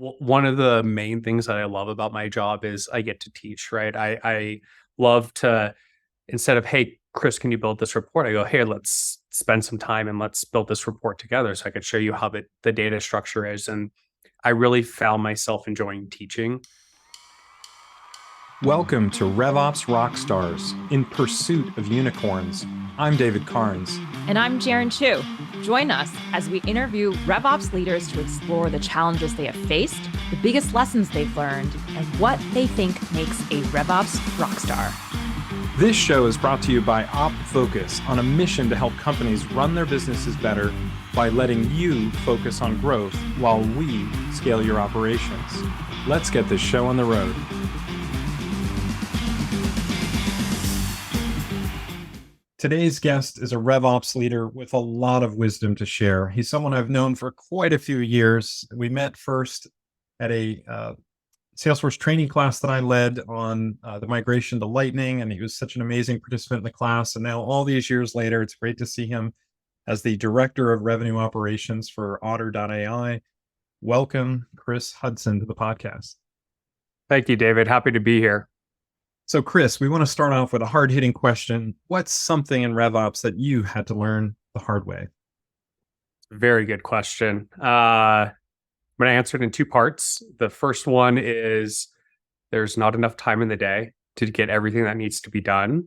One of the main things that I love about my job is I get to teach, right? I love to, instead of, hey, Chris, can you build this report? I go, hey, let's spend some time and let's build this report together so I could show you how the data structure is. And I really found myself enjoying teaching. Welcome to RevOps Rockstars, in pursuit of unicorns. I'm David Carnes. And I'm Jarin Chu. Join us as we interview RevOps leaders to explore the challenges they have faced, the biggest lessons they've learned, and what they think makes a RevOps rockstar. This show is brought to you by OpFocus, on a mission to help companies run their businesses better by letting you focus on growth while we scale your operations. Let's get this show on the road. Today's guest is a RevOps leader with a lot of wisdom to share. He's someone I've known for quite a few years. We met first at a Salesforce training class that I led on the migration to Lightning, and he was such an amazing participant in the class. And now all these years later, it's great to see him as the Director of Revenue Operations for Otter.ai. Welcome, Chris Hudson, to the podcast. Thank you, David. Happy to be here. So, Chris, we want to start off with a hard-hitting question. What's something in RevOps that you had to learn the hard way? Very good question. I'm going to answer it in two parts. The first one is there's not enough time in the day to get everything that needs to be done.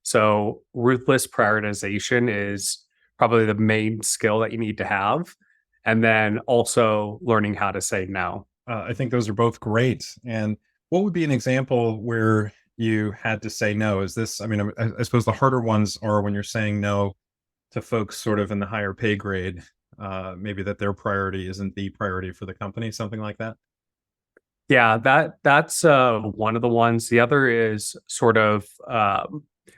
So ruthless prioritization is probably the main skill that you need to have. And then also learning how to say no. I think those are both great. And what would be an example where you had to say no? Is this, I suppose the harder ones are when you're saying no to folks sort of in the higher pay grade, maybe that their priority isn't the priority for the company, something like that. Yeah, that's one of the ones. The other is sort of,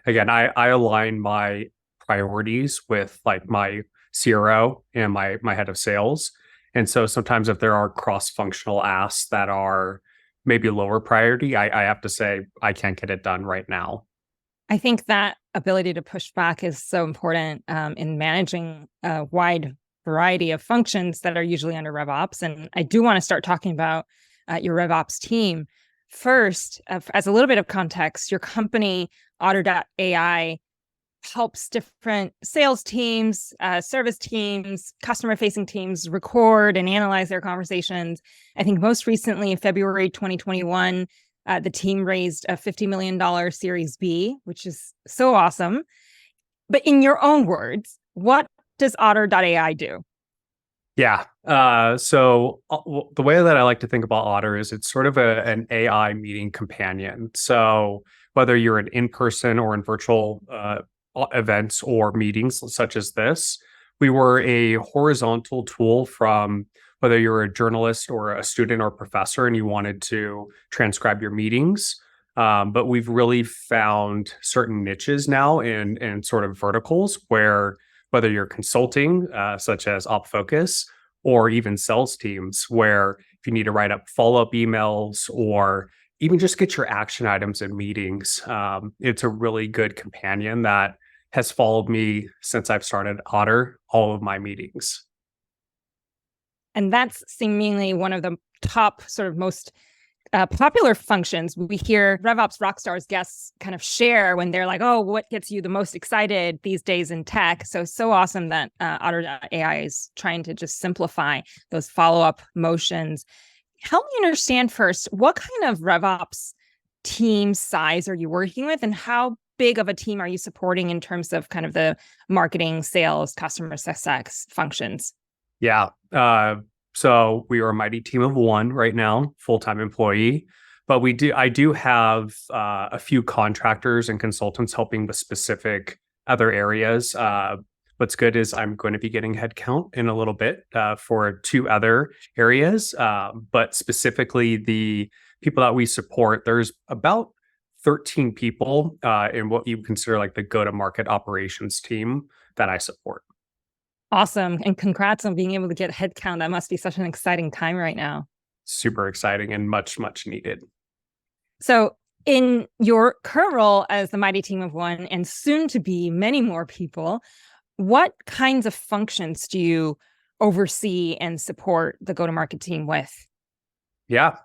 again, I align my priorities with like my CRO and my head of sales. And so sometimes if there are cross-functional asks that are maybe lower priority, I have to say, I can't get it done right now. I think that ability to push back is so important in managing a wide variety of functions that are usually under RevOps. And I do want to start talking about your RevOps team. First, as a little bit of context, your company, Otter.ai, helps different sales teams, service teams, customer-facing teams record and analyze their conversations. I think most recently in February 2021, the team raised a $50 million Series B, which is so awesome. But in your own words, what does Otter.ai do? Yeah. So the way that I like to think about Otter is it's sort of an AI meeting companion. So whether you're an in-person or in virtual events or meetings such as this, we were a horizontal tool from whether you're a journalist or a student or professor and you wanted to transcribe your meetings. But we've really found certain niches now in sort of verticals where whether you're consulting, such as OpFocus, or even sales teams, where if you need to write up follow-up emails or even just get your action items in meetings, it's a really good companion that has followed me since I've started Otter, all of my meetings. And that's seemingly one of the top sort of most popular functions we hear RevOps Rockstars guests kind of share when they're like, oh, what gets you the most excited these days in tech? So awesome that Otter.ai is trying to just simplify those follow-up motions. Help me understand first, what kind of RevOps team size are you working with, and how big of a team are you supporting in terms of kind of the marketing, sales, customer success functions? Yeah. So we are a mighty team of one right now, full-time employee, but I do have a few contractors and consultants helping with specific other areas. What's good is I'm going to be getting headcount in a little bit for two other areas, but specifically the people that we support, there's about 13 people in what you consider like the go-to-market operations team that I support. Awesome. And congrats on being able to get headcount. That must be such an exciting time right now. Super exciting and much, much needed. So in your current role as the mighty team of one and soon to be many more people, what kinds of functions do you oversee and support the go-to-market team with? Yeah.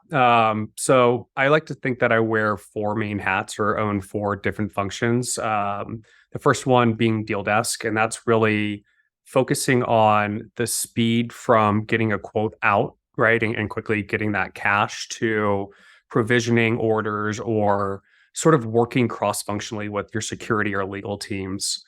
So I like to think that I wear four main hats or own four different functions. The first one being DealDesk, and that's really focusing on the speed from getting a quote out, right, and quickly getting that cash to provisioning orders or sort of working cross-functionally with your security or legal teams.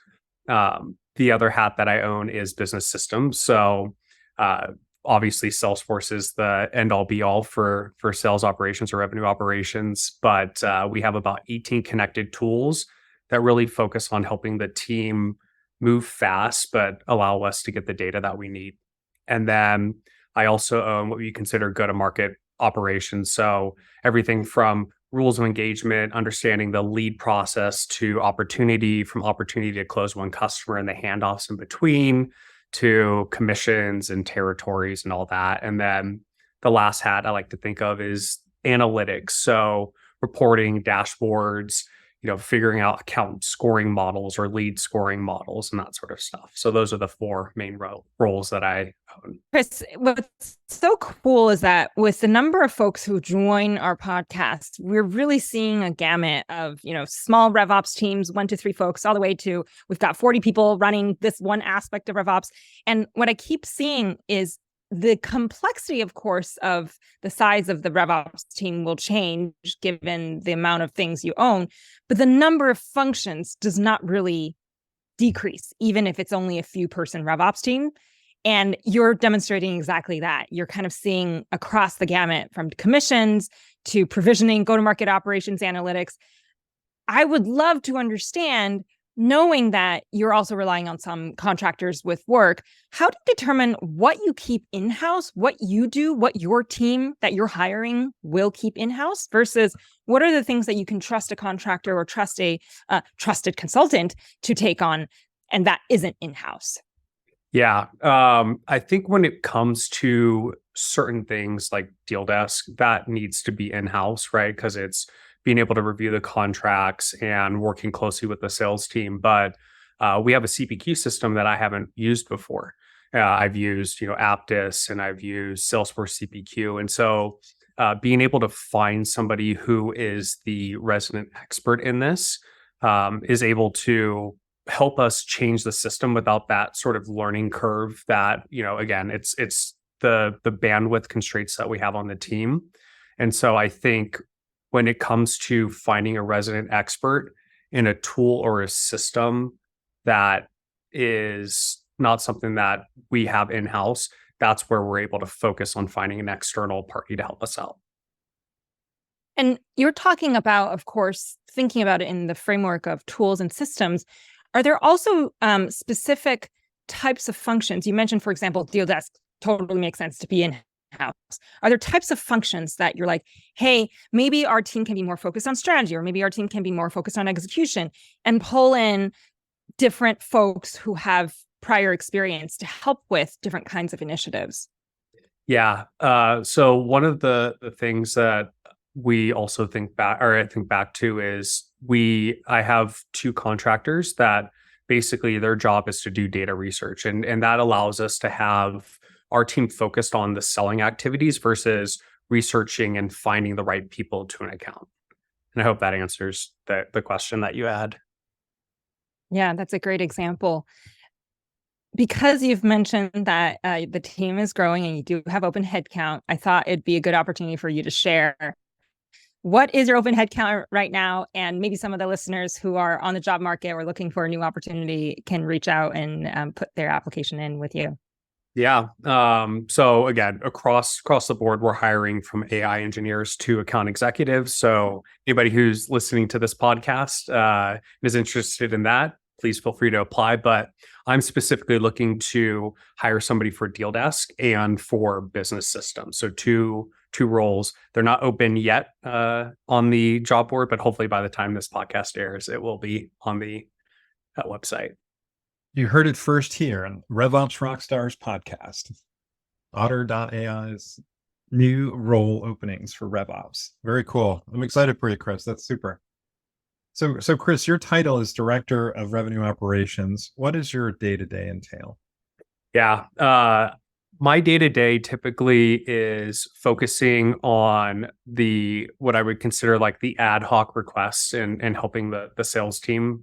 The other hat that I own is business systems. So uh, obviously Salesforce is the end all be all for sales operations or revenue operations, but we have about 18 connected tools that really focus on helping the team move fast but allow us to get the data that we need. And then I also own what we consider go to market operations, so everything from rules of engagement, understanding the lead process to opportunity, from opportunity to close one customer and the handoffs in between, to commissions and territories and all that. And then the last hat I like to think of is analytics. So reporting, dashboards, figuring out account scoring models or lead scoring models and that sort of stuff. So those are the four main roles that I own. Chris, what's so cool is that with the number of folks who join our podcast, we're really seeing a gamut of, small RevOps teams, 1 to 3 folks, all the way to we've got 40 people running this one aspect of RevOps. And what I keep seeing is the complexity, of course, of the size of the RevOps team will change given the amount of things you own, but the number of functions does not really decrease, even if it's only a few person RevOps team. And you're demonstrating exactly that. You're kind of seeing across the gamut from commissions to provisioning, go-to-market operations, analytics. I would love to understand, knowing that you're also relying on some contractors with work, how to determine what you keep in-house, what you do, what your team that you're hiring will keep in-house versus what are the things that you can trust a contractor or trust a trusted consultant to take on, and that isn't in-house. Yeah. I think when it comes to certain things like DealDesk, that needs to be in-house, right? Because it's being able to review the contracts and working closely with the sales team. But we have a CPQ system that I haven't used before. I've used, Aptus and I've used Salesforce CPQ. And so being able to find somebody who is the resident expert in this is able to help us change the system without that sort of learning curve that, again, it's the bandwidth constraints that we have on the team. And so I think when it comes to finding a resident expert in a tool or a system that is not something that we have in-house, that's where we're able to focus on finding an external party to help us out. And you're talking about, of course, thinking about it in the framework of tools and systems. Are there also specific types of functions? You mentioned, for example, DealDesk totally makes sense to be in-house. Are there types of functions that you're like, hey, maybe our team can be more focused on strategy, or maybe our team can be more focused on execution, and pull in different folks who have prior experience to help with different kinds of initiatives? Yeah. So one of the things that we also think back to is I have 2 contractors that basically their job is to do data research, and that allows us to have our team focused on the selling activities versus researching and finding the right people to an account. And I hope that answers the question that you had. Yeah, that's a great example. Because you've mentioned that the team is growing and you do have open headcount, I thought it'd be a good opportunity for you to share what is your open headcount right now, and maybe some of the listeners who are on the job market or looking for a new opportunity can reach out and put their application in with you. Yeah. So again, across the board, we're hiring from AI engineers to account executives. So anybody who's listening to this podcast is interested in that, please feel free to apply. But I'm specifically looking to hire somebody for DealDesk and for business systems. So two roles. They're not open yet on the job board, but hopefully by the time this podcast airs, it will be on the website. You heard it first here on RevOps Rockstars podcast. Otter.ai's new role openings for RevOps. Very cool. I'm excited for you, Chris. That's super. So Chris, your title is Director of Revenue Operations. What does your day-to-day entail? Yeah. My day-to-day typically is focusing on what I would consider like the ad hoc requests and helping the sales team,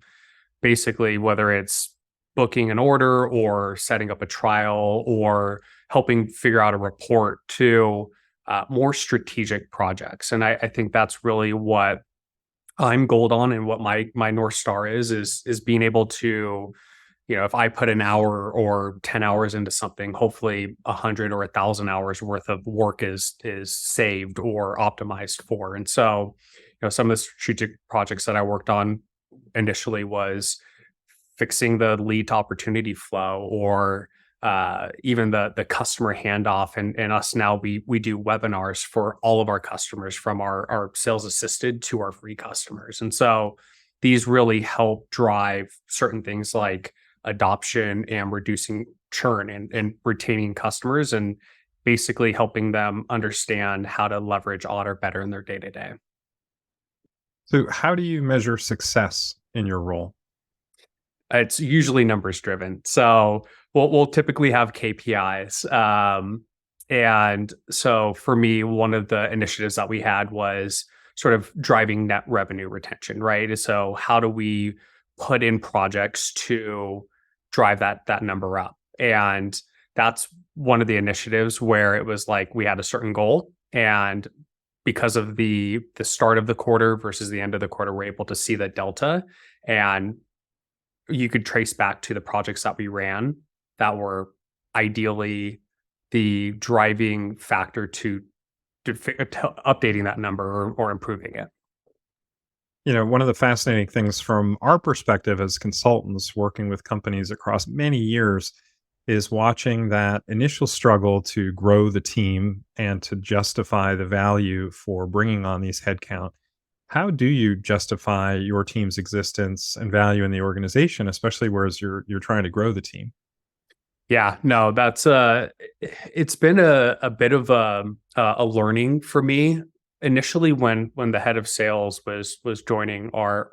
basically, whether it's booking an order or setting up a trial or helping figure out a report, to more strategic projects. And I think that's really what I'm gold on, and what my North Star is being able to, if I put an hour or 10 hours into something, hopefully 100 or 1,000 hours worth of work is saved or optimized for. And so, some of the strategic projects that I worked on initially was fixing the lead to opportunity flow, or even the customer handoff. And us now, we do webinars for all of our customers, from our sales assisted to our free customers. And so these really help drive certain things like adoption and reducing churn, and retaining customers, and basically helping them understand how to leverage Otter better in their day to day. So, how do you measure success in your role? It's usually numbers driven. So we'll typically have KPIs. And so for me, one of the initiatives that we had was sort of driving net revenue retention, right? So how do we put in projects to drive that number up? And that's one of the initiatives where it was like we had a certain goal, and because of the start of the quarter versus the end of the quarter, we're able to see the delta, and you could trace back to the projects that we ran that were ideally the driving factor to updating that number, or improving it. One of the fascinating things from our perspective as consultants working with companies across many years is watching that initial struggle to grow the team and to justify the value for bringing on these headcount. How do you justify your team's existence and value in the organization, especially whereas you're trying to grow the team? Yeah, no, that's it's been a bit of a learning for me. Initially, when the head of sales was joining Otter,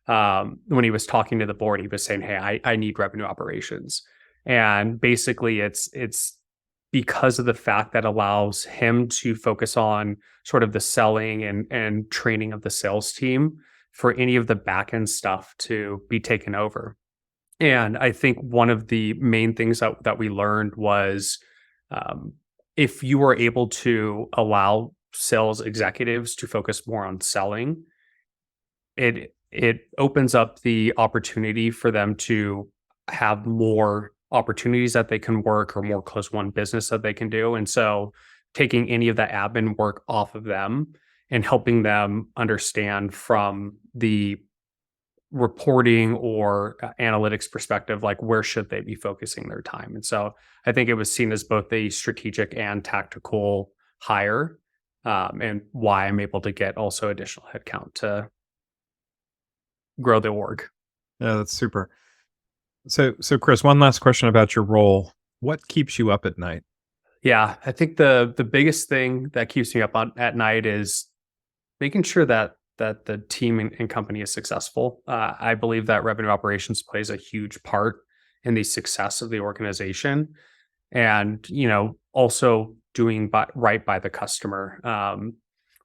when he was talking to the board, he was saying, "Hey, I need revenue operations," and basically, it's because of the fact that allows him to focus on sort of the selling and training of the sales team, for any of the back end stuff to be taken over. And I think one of the main things that we learned was, um, if you are able to allow sales executives to focus more on selling, it opens up the opportunity for them to have more opportunities that they can work, or more close won business that they can do. And so taking any of that admin work off of them and helping them understand from the reporting or analytics perspective, like where should they be focusing their time. And so I think it was seen as both a strategic and tactical hire, and why I'm able to get also additional headcount to grow the org. Yeah, that's super. So Chris, one last question about your role. What keeps you up at night? Yeah, I think the biggest thing that keeps me up at night is making sure that the team and company is successful. I believe that revenue operations plays a huge part in the success of the organization, and also doing right by the customer.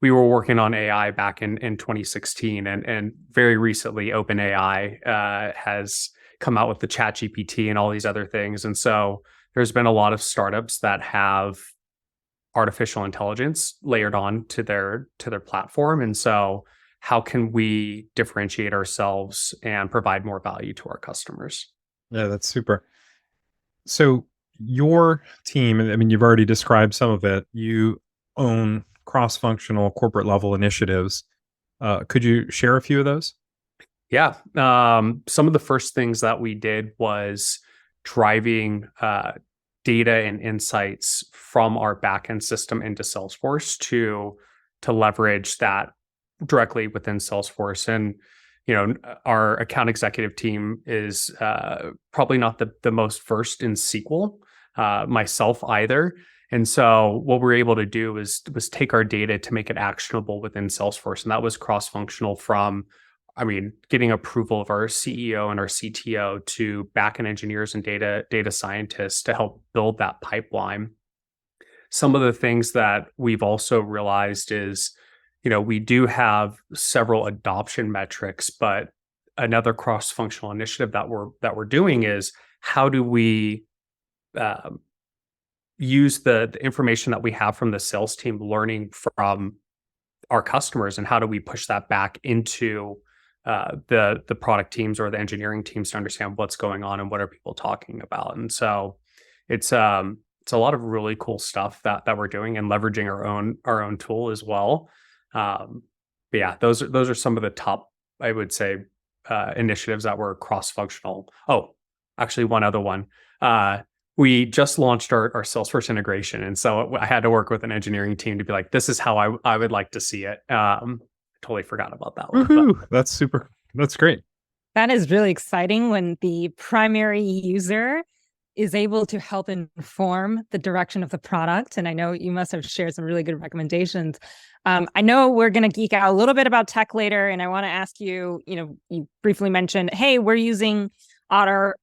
We were working on AI back in 2016, and very recently, OpenAI has come out with the Chat GPT and all these other things, and so there's been a lot of startups that have artificial intelligence layered on to their platform. And so how can we differentiate ourselves and provide more value to our customers? Yeah, that's super. So your team, I mean, you've already described some of it. You own cross-functional corporate level initiatives. Could you share a few of those? Yeah. Some of the first things that we did was driving data and insights from our backend system into Salesforce to leverage that directly within Salesforce. And our account executive team is probably not the most versed in SQL, myself either. And so what we were able to do was take our data to make it actionable within Salesforce, and that was cross functional from getting approval of our CEO and our CTO to backend engineers and data scientists to help build that pipeline. Some of the things that we've also realized is, we do have several adoption metrics, but another cross-functional initiative that we're doing is how do we use the information that we have from the sales team learning from our customers, and how do we push that back into the product teams or the engineering teams to understand what's going on and what are people talking about. And so it's a lot of really cool stuff that we're doing and leveraging our own tool as well. But yeah, those are some of the top, I would say, initiatives that were cross-functional. Oh, actually, one other one. We just launched our Salesforce integration, and so I had to work with an engineering team to be like, "This is how I would like to see it." Totally forgot about that one. Woohoo! That's super. That's great. That is really exciting when the primary user is able to help inform the direction of the product. And I know you must have shared some really good recommendations. I know we're going to geek out a little bit about tech later, and I want to ask you, you briefly mentioned, hey, we're using Otter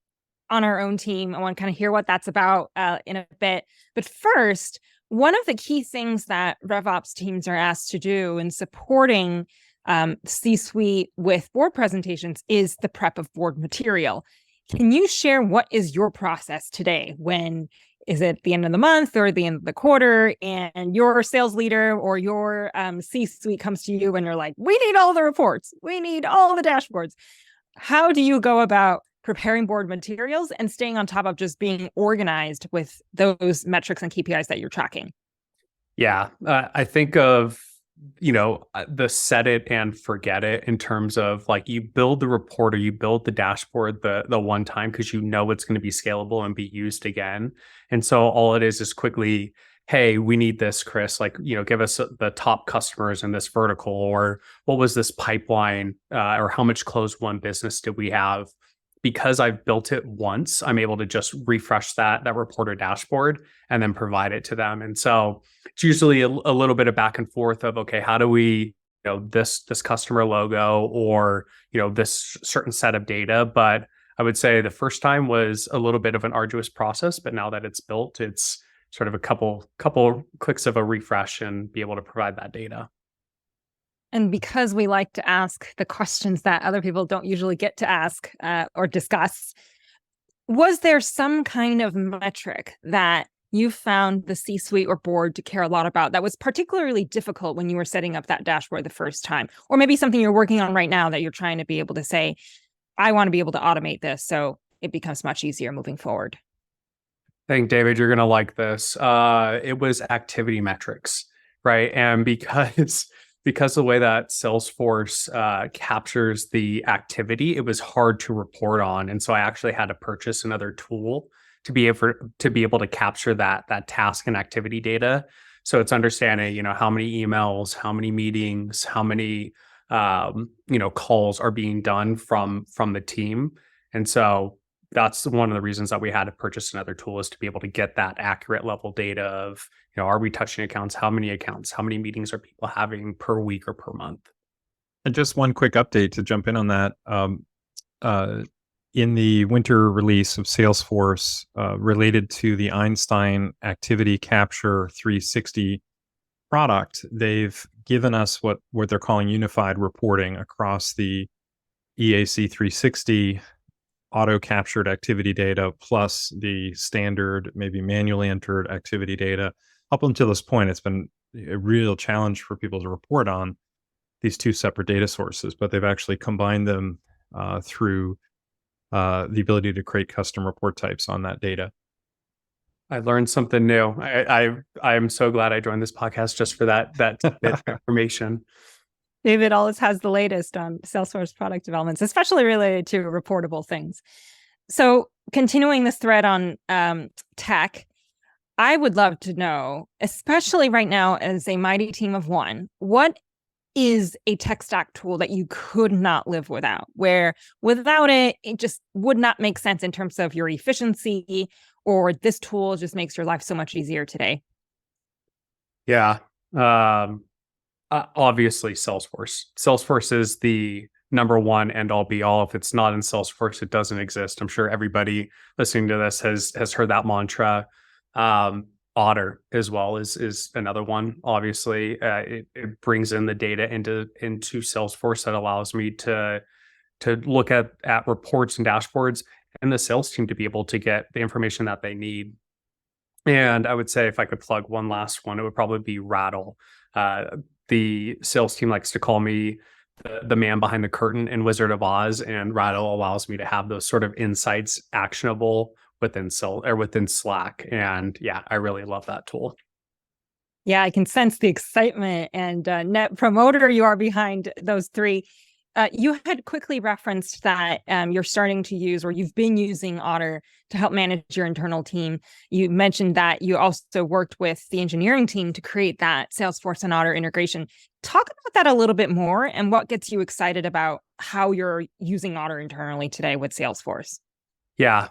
on our own team. I want to kind of hear what that's about in a bit. But first, one of the key things that RevOps teams are asked to do in supporting C-suite with board presentations is the prep of board material. Can you share what is your process today? When is it the end of the month or the end of the quarter, and your sales leader or your C-suite comes to you and you're like, we need all the reports, we need all the dashboards. How do you go about preparing board materials and staying on top of just being organized with those metrics and KPIs that you're tracking? Yeah, I think of, the set it and forget it in terms of like you build the report or you build the dashboard the one time because it's going to be scalable and be used again. And so all it is quickly, hey, we need this, Chris, like, give us the top customers in this vertical, or what was this pipeline, or how much closed won business did we have? Because I've built it once, I'm able to just refresh that report or dashboard and then provide it to them. And so it's usually a little bit of back and forth of, okay, how do we, this customer logo or, this certain set of data. But I would say the first time was a little bit of an arduous process, but now that it's built, it's sort of a couple clicks of a refresh and be able to provide that data. And because we like to ask the questions that other people don't usually get to ask or discuss, was there some kind of metric that you found the C-suite or board to care a lot about that was particularly difficult when you were setting up that dashboard the first time? Or maybe something you're working on right now that you're trying to be able to say, I want to be able to automate this so it becomes much easier moving forward? I think, David, you're going to like this. It was activity metrics, right? And because the way that Salesforce captures the activity, it was hard to report on. And so I actually had to purchase another tool to be able to capture that task and activity data. So it's understanding, how many emails, how many meetings, how many calls are being done from the team. And so that's one of the reasons that we had to purchase another tool, is to be able to get that accurate level data of, are we touching accounts? How many meetings are people having per week or per month? And just one quick update to jump in on that. In the winter release of Salesforce, related to the Einstein Activity Capture 360 product, they've given us what they're calling unified reporting across the EAC 360 auto-captured activity data plus the standard, maybe manually entered activity data. Up until this point, it's been a real challenge for people to report on these two separate data sources, but they've actually combined them through the ability to create custom report types on that data. I learned something new. I am so glad I joined this podcast just for that information. David always has the latest on Salesforce product developments, especially related to reportable things. So continuing this thread on tech, I would love to know, especially right now as a mighty team of one, what is a tech stack tool that you could not live without, where without it, it just would not make sense in terms of your efficiency, or this tool just makes your life so much easier today? Yeah. Obviously Salesforce. Salesforce is the number one end all be all. If it's not in Salesforce, it doesn't exist. I'm sure everybody listening to this has heard that mantra. Otter as well is another one. Obviously, it brings in the data into Salesforce that allows me to look at reports and dashboards, and the sales team to be able to get the information that they need. And I would say if I could plug one last one, it would probably be Rattle. The sales team likes to call me the man behind the curtain in Wizard of Oz, and Rattle allows me to have those sort of insights actionable within Slack. And yeah, I really love that tool. Yeah, I can sense the excitement and net promoter you are behind those three. You had quickly referenced that you're starting to use, or you've been using Otter to help manage your internal team. You mentioned that you also worked with the engineering team to create that Salesforce and Otter integration. Talk about that a little bit more and what gets you excited about how you're using Otter internally today with Salesforce. Yeah.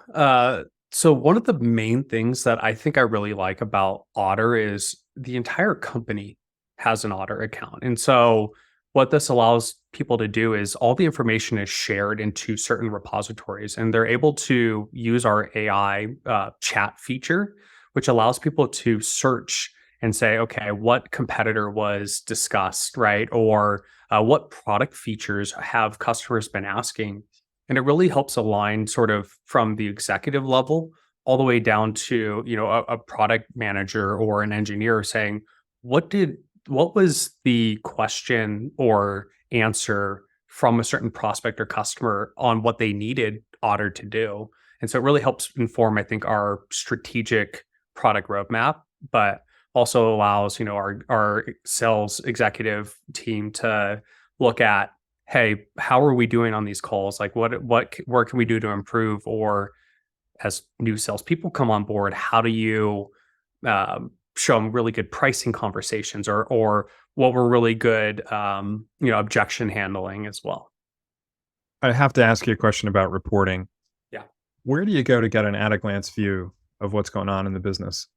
So one of the main things that I think I really like about Otter is the entire company has an Otter account. And so what this allows people to do is all the information is shared into certain repositories, and they're able to use our AI chat feature, which allows people to search and say, okay, what competitor was discussed, right? Or what product features have customers been asking? And it really helps align sort of from the executive level all the way down to, a product manager or an engineer saying, what was the question or answer from a certain prospect or customer on what they needed Otter to do? And so it really helps inform, I think, our strategic product roadmap, but also allows, our sales executive team to look at, hey, how are we doing on these calls? Like what can we do to improve? Or as new salespeople come on board, how do you show them really good pricing conversations, or what were really good, objection handling as well? I have to ask you a question about reporting. Yeah. Where do you go to get an at-a-glance view of what's going on in the business?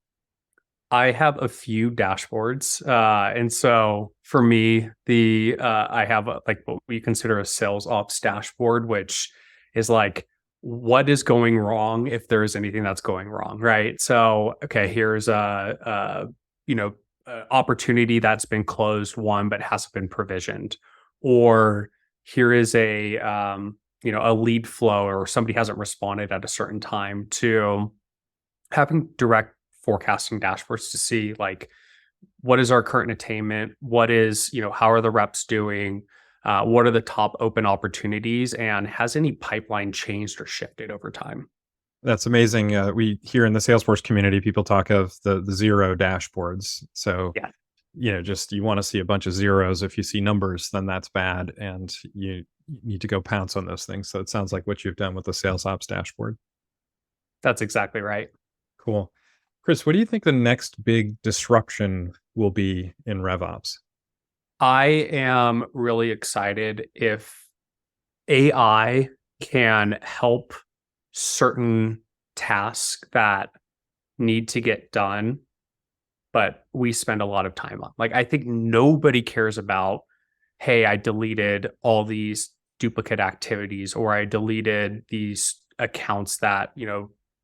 I have a few dashboards, and so for me, I have like what we consider a sales ops dashboard, which is like what is going wrong if there is anything that's going wrong, right? So, okay, here's a opportunity that's been closed, one but hasn't been provisioned, or here is a lead flow, or somebody hasn't responded at a certain time, to having direct forecasting dashboards to see like what is our current attainment, what is, how are the reps doing, what are the top open opportunities, and has any pipeline changed or shifted over time? That's amazing. We here in the Salesforce community, people talk of the zero dashboards. So, Yeah. just you want to see a bunch of zeros. If you see numbers, then that's bad, and you need to go pounce on those things. So it sounds like what you've done with the sales ops dashboard. That's exactly right. Cool. Chris, what do you think the next big disruption will be in RevOps? I am really excited if AI can help certain tasks that need to get done, but we spend a lot of time on. Like, I think nobody cares about, hey, I deleted all these duplicate activities, or I deleted these accounts that,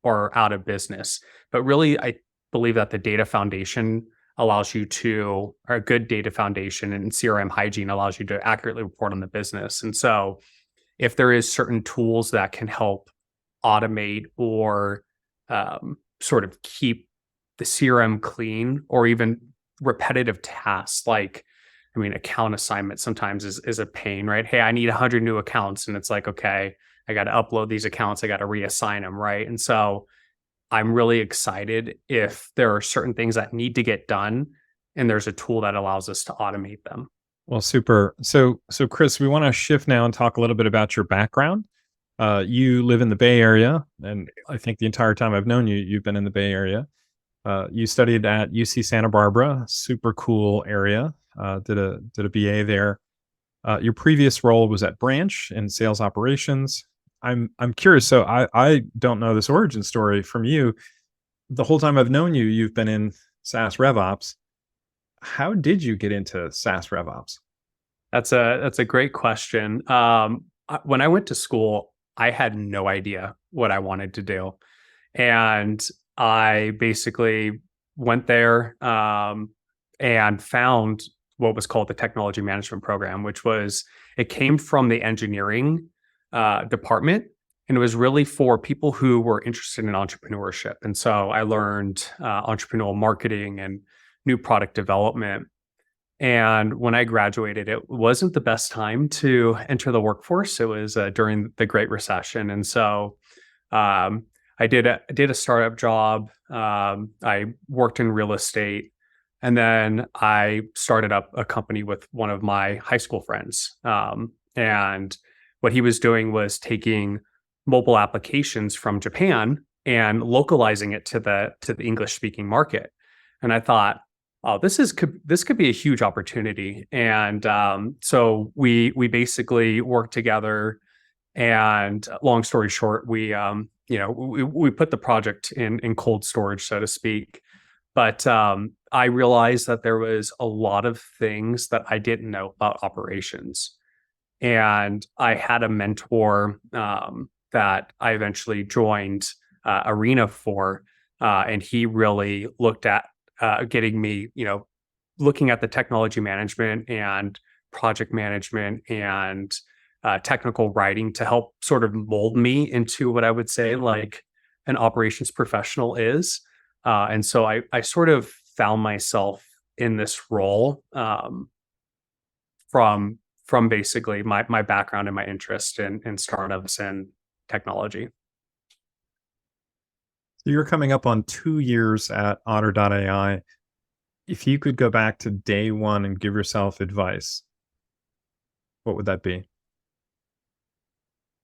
are out of business. But really, I believe that the data foundation allows you to, or a good data foundation and CRM hygiene allows you to accurately report on the business. And so if there is certain tools that can help automate or sort of keep the CRM clean, or even repetitive tasks, like, account assignment sometimes is a pain, right? Hey, I need 100 new accounts. And it's like, okay, I got to upload these accounts. I got to reassign them, right? And so I'm really excited if there are certain things that need to get done, and there's a tool that allows us to automate them. Well, super. So Chris, we want to shift now and talk a little bit about your background. You live in the Bay Area, and I think the entire time I've known you, you've been in the Bay Area. You studied at UC Santa Barbara, super cool area. Did a BA there. Your previous role was at Branch in sales operations. I'm curious. So I don't know this origin story from you. The whole time I've known you, you've been in SaaS RevOps. How did you get into SaaS RevOps? That's a great question. When I went to school, I had no idea what I wanted to do, and I basically went there and found what was called the technology management program, which was it came from the engineering department, and it was really for people who were interested in entrepreneurship. And so I learned entrepreneurial marketing and new product development. And when I graduated, it wasn't the best time to enter the workforce. It was during the Great Recession, and so I did a startup job. I worked in real estate, and then I started up a company with one of my high school friends. And what he was doing was taking mobile applications from Japan and localizing it to the English speaking market. And I thought, oh, this could be a huge opportunity. And so we basically worked together. And long story short, we put the project in cold storage, so to speak. But I realized that there was a lot of things that I didn't know about operations. And I had a mentor that I eventually joined Arena for, and he really looked at getting me, looking at the technology management and project management and technical writing to help sort of mold me into what I would say like an operations professional is. And so I sort of found myself in this role from basically my background and my interest in startups and technology. So you're coming up on 2 years at Otter.ai. If you could go back to day one and give yourself advice, what would that be?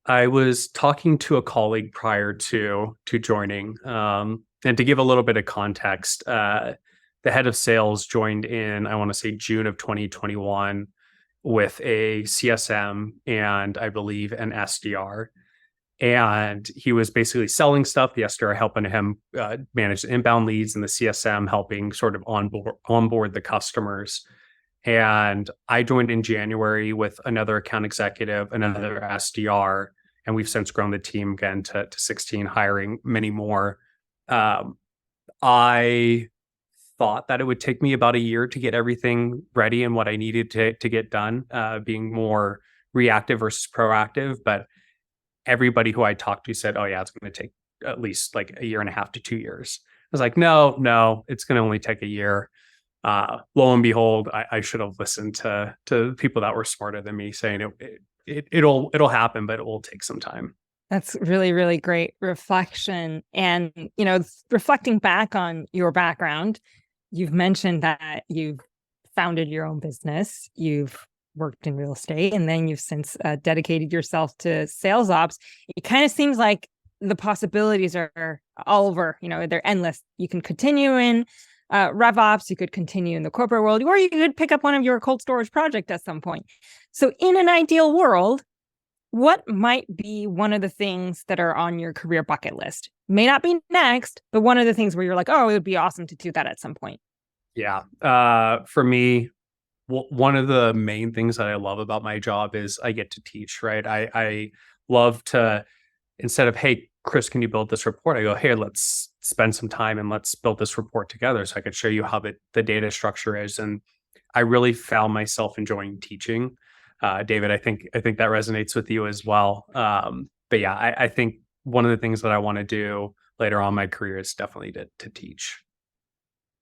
I was talking to a colleague prior to joining, and to give a little bit of context, the head of sales joined in, I want to say June of 2021, with a CSM and I believe an SDR. And he was basically selling stuff. The SDR helping him manage the inbound leads, and the CSM helping sort of onboard the customers. And I joined in January with another account executive, another SDR, and we've since grown the team again to 16, hiring many more. I thought that it would take me about a year to get everything ready and what I needed to get done, being more reactive versus proactive. But everybody who I talked to said, oh yeah, it's going to take at least like a year and a half to 2 years. I was like, no, it's going to only take a year. Lo and behold, I should have listened to people that were smarter than me saying it'll happen, but it will take some time. That's really, really great reflection. And, reflecting back on your background, you've mentioned that you've founded your own business, you've worked in real estate, and then you've since dedicated yourself to sales ops. It kind of seems like the possibilities are all over, they're endless. You can continue in RevOps, you could continue in the corporate world, or you could pick up one of your cold storage projects at some point. So in an ideal world, what might be one of the things that are on your career bucket list? May not be next, but one of the things where you're like, oh, it would be awesome to do that at some point. Yeah. For me, one of the main things that I love about my job is I get to teach, right? I love to, instead of, hey, Chris, can you build this report? I go, hey, let's spend some time and let's build this report together so I could show you how the data structure is. And I really found myself enjoying teaching. David, I think that resonates with you as well. But yeah, I think one of the things that I want to do later on in my career is definitely to teach.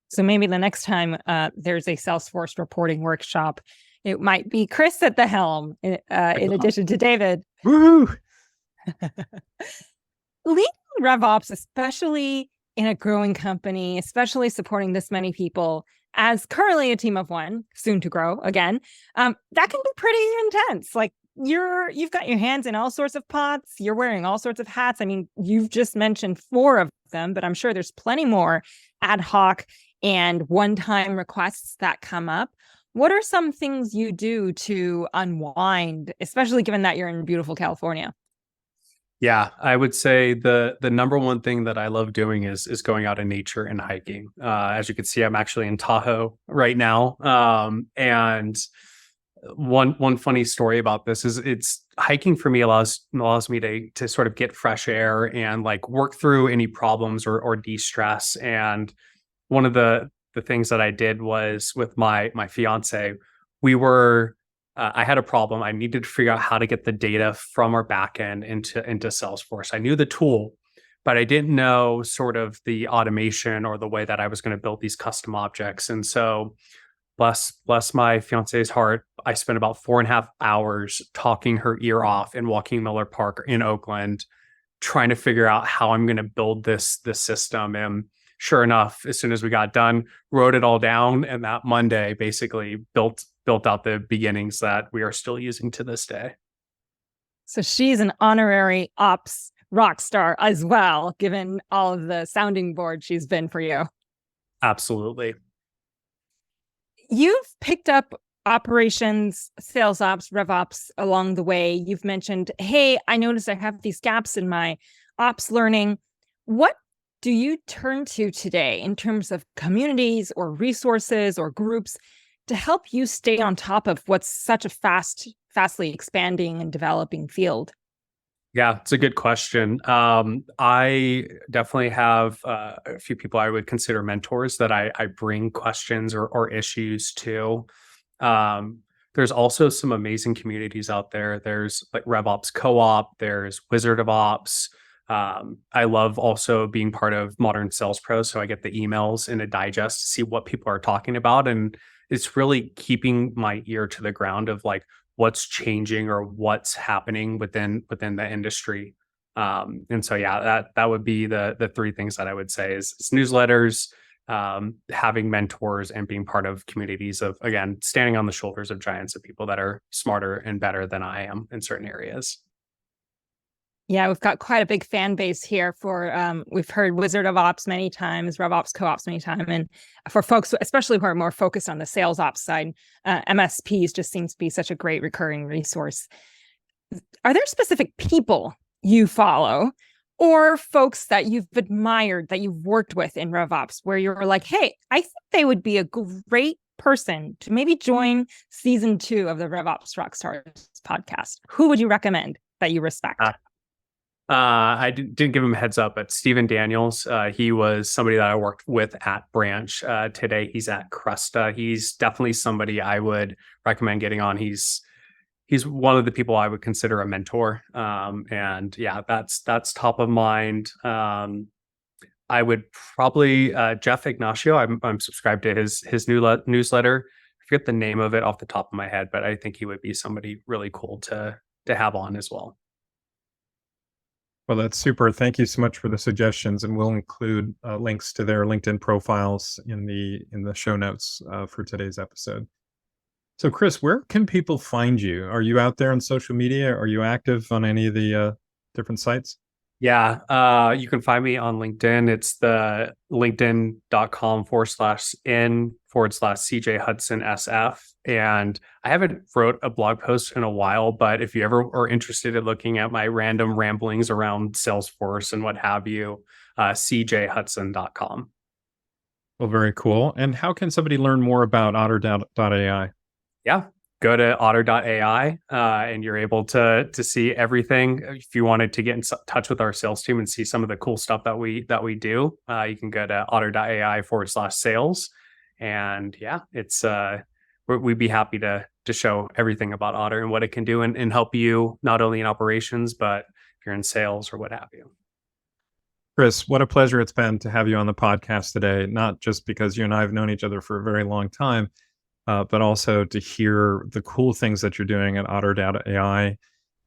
So maybe the next time there's a Salesforce reporting workshop, it might be Chris at the helm in addition to David. Woohoo! Leading RevOps, especially in a growing company, especially supporting this many people, as currently a team of one, soon to grow again, that can be pretty intense. Like you've got your hands in all sorts of pots. You're wearing all sorts of hats. I mean, you've just mentioned 4 of them, but I'm sure there's plenty more ad hoc and one-time requests that come up. What are some things you do to unwind, especially given that you're in beautiful California? Yeah, I would say the number one thing that I love doing is going out in nature and hiking. As you can see, I'm actually in Tahoe right now, and one funny story about this is it's hiking for me allows me to sort of get fresh air and like work through any problems or de-stress. And one of the things that I did was with my fiance, we were I had a problem. I needed to figure out how to get the data from our backend into Salesforce. I knew the tool, but I didn't know sort of the automation or the way that I was going to build these custom objects. And so bless my fiance's heart, I spent about 4.5 hours talking her ear off in Joaquin Miller Park in Oakland, trying to figure out how I'm going to build this system. And sure enough, as soon as we got done, wrote it all down, and that Monday basically built out the beginnings that we are still using to this day. So she's an honorary ops rock star as well, given all of the sounding board she's been for you. Absolutely. You've picked up operations, sales ops, RevOps along the way. You've mentioned, hey, I noticed I have these gaps in my ops learning. What do you turn to today in terms of communities or resources or groups to help you stay on top of what's such a fastly expanding and developing field? Yeah, it's a good question. I definitely have a few people I would consider mentors that I bring questions or issues to. There's also some amazing communities out there. There's like RevOps Co-op, there's Wizard of Ops. I love also being part of Modern Sales Pro, so I get the emails in a digest to see what people are talking about. And it's really keeping my ear to the ground of like, what's changing or what's happening within the industry. And so, yeah, that would be the three things that I would say is newsletters, having mentors, and being part of communities of, again, standing on the shoulders of giants of people that are smarter and better than I am in certain areas. Yeah, we've got quite a big fan base here for, we've heard Wizard of Ops many times, RevOps Co-ops many times. And for folks, especially who are more focused on the sales ops side, MSPs just seems to be such a great recurring resource. Are there specific people you follow or folks that you've admired, that you've worked with in RevOps, where you're like, hey, I think they would be a great person to maybe join season 2 of the RevOps Rockstars podcast? Who would you recommend that you respect? I didn't give him a heads up, but Stephen Daniels, he was somebody that I worked with at Branch. Today, he's at Crusta. He's definitely somebody I would recommend getting on. He's one of the people I would consider a mentor. And yeah, that's top of mind. I would probably Jeff Ignacio. I'm subscribed to his newsletter. I forget the name of it off the top of my head, but I think he would be somebody really cool to have on as well. Well, that's super. Thank you so much for the suggestions, and we'll include links to their LinkedIn profiles in the show notes for today's episode. So, Chris, where can people find you? Are you out there on social media? Are you active on any of the different sites? Yeah, you can find me on LinkedIn. It's the linkedin.com/in/CJ Hudson SF. And I haven't wrote a blog post in a while, but if you ever are interested in looking at my random ramblings around Salesforce and what have you, cjhudson.com. Well, very cool. And how can somebody learn more about Otter.ai? Yeah, go to Otter.ai and you're able to see everything. If you wanted to get in touch with our sales team and see some of the cool stuff that we do, you can go to Otter.ai/sales. And yeah, it's we'd be happy to show everything about Otter and what it can do and help you not only in operations, but if you're in sales or what have you. Chris, what a pleasure it's been to have you on the podcast today, not just because you and I have known each other for a very long time, but also to hear the cool things that you're doing at Otter.ai.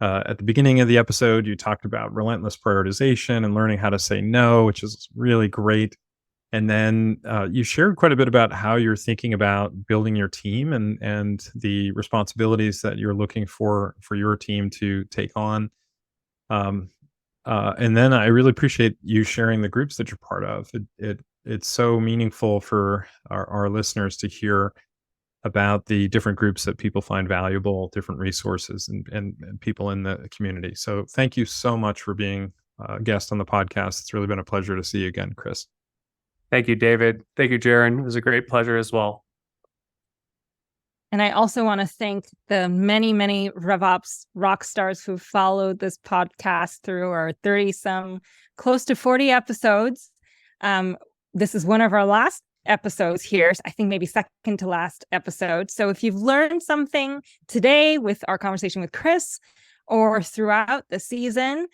At the beginning of the episode, you talked about relentless prioritization and learning how to say no, which is really great. And then you shared quite a bit about how you're thinking about building your team and the responsibilities that you're looking for your team to take on. And then I really appreciate you sharing the groups that you're part of. It's so meaningful for our listeners to hear about the different groups that people find valuable, different resources and people in the community. So thank you so much for being a guest on the podcast. It's really been a pleasure to see you again, Chris. Thank you, David. Thank you, Jarin. It was a great pleasure as well. And I also want to thank the many, many RevOps Rockstars who followed this podcast through our 30-some, close to 40 episodes. This is one of our last episodes here. I think maybe second to last episode. So if you've learned something today with our conversation with Chris or throughout the season,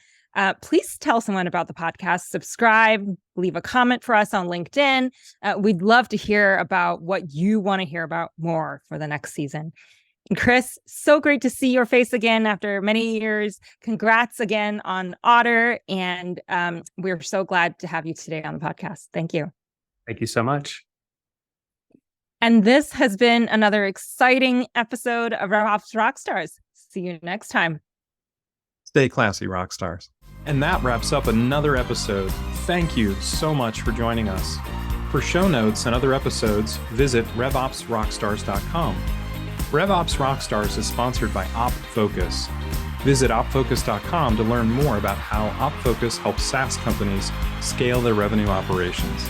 please tell someone about the podcast, subscribe, leave a comment for us on LinkedIn. We'd love to hear about what you want to hear about more for the next season. And Chris, so great to see your face again after many years. Congrats again on Otter. And we're so glad to have you today on the podcast. Thank you. Thank you so much. And this has been another exciting episode of RevOps Rockstars. See you next time. Stay classy, rock stars. And that wraps up another episode. Thank you so much for joining us. For show notes and other episodes, visit RevOpsRockstars.com. RevOps Rockstars is sponsored by OpFocus. Visit OpFocus.com to learn more about how OpFocus helps SaaS companies scale their revenue operations.